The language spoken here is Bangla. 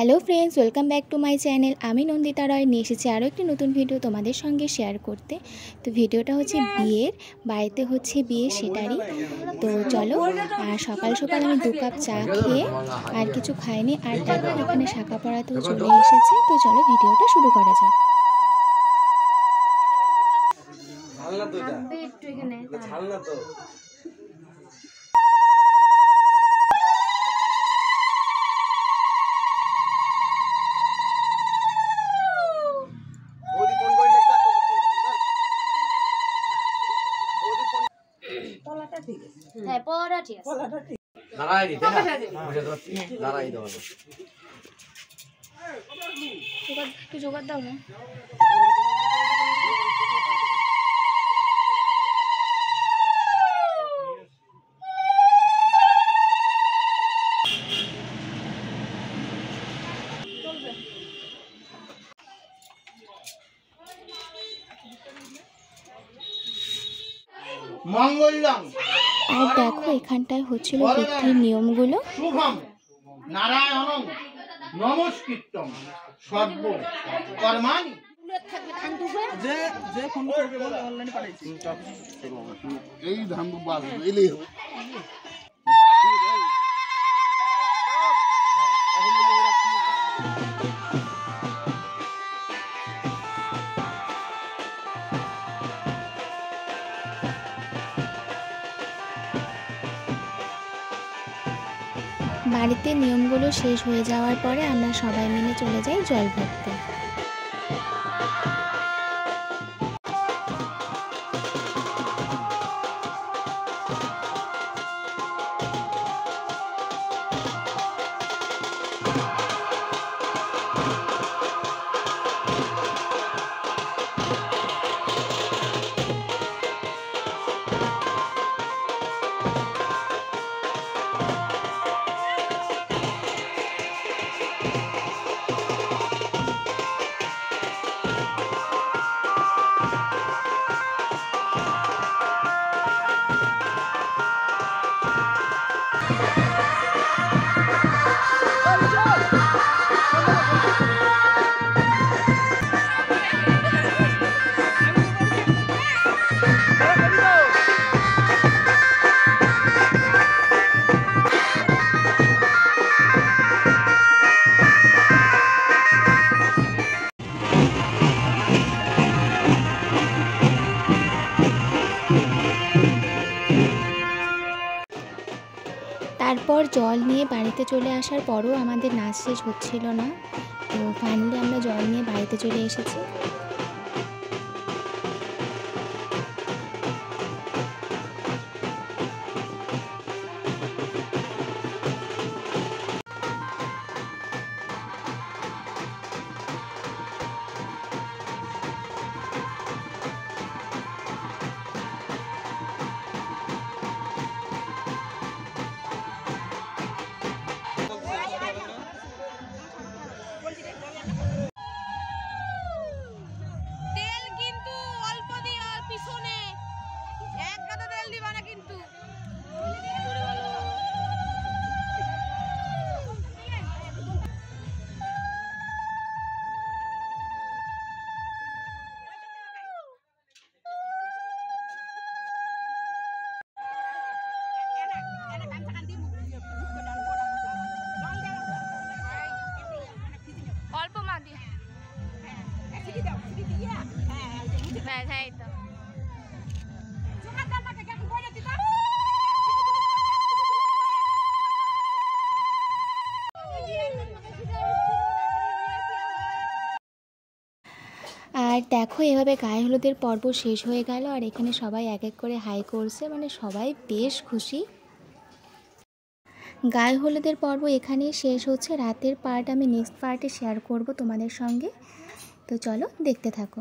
Hello friends, welcome back to my channel. আমি নন্দিতা রয় নিয়ে এসেছি আরও একটি নতুন ভিডিও তোমাদের সঙ্গে শেয়ার করতে। তো ভিডিওটা হচ্ছে বিয়ের, বাড়িতে হচ্ছে বিয়ে সেটারই। তো চলো, আর সকাল সকাল আমি 2 কাপ চা খেয়ে আর কিছু খাইনি। আর দেখো এখানে শাঁখা পড়াতেও চলে এসেছে। তো চলো ভিডিওটা শুরু করা যাক। হ্যাঁ, পড়া ঠিক আছে। দাঁড়াই দিতে না বসে তো দাঁড়াই দাও একটু জোগাড় দাও না। মঙ্গলং আর দেখো এখানটায় হচ্ছিল বিধির নিয়মগুলো। শুভম নারায়ণং নমস্কৃত্যং সর্ব কর্মাণি। যে যে ফোন করবে বলে অনলাইনে পাঠাইছি এই ধান বাস এলে বাড়িতে নিয়মগুলো শেষ হয়ে যাওয়ার পরে আমরা সবাই মিলে চলে যাই জল ভরতে। তারপর জল নিয়ে বাড়িতে চলে আসার পরও আমাদের নাচ শেষ হচ্ছিল না। তো ফাইনালি আমরা জল নিয়ে বাড়িতে চলে এসেছি। তেল কিন্তু অল্প দিও, আর পিছনে এক গাদা তেল দিবা না কিন্তু। অল্প মা দিও। ব্যাস, এই তো। আর দেখো এভাবে গায়ে হলুদের পর্ব শেষ হয়ে গেল। আর এখানে সবাই এক এক করে হাই করছে, মানে সবাই বেশ খুশি। গায়ে হলুদের পর্ব এখানেই শেষ হচ্ছে। রাতের পার্ট আমি নেক্সট পার্টে শেয়ার করব তোমাদের সঙ্গে। তো চলো দেখতে থাকো।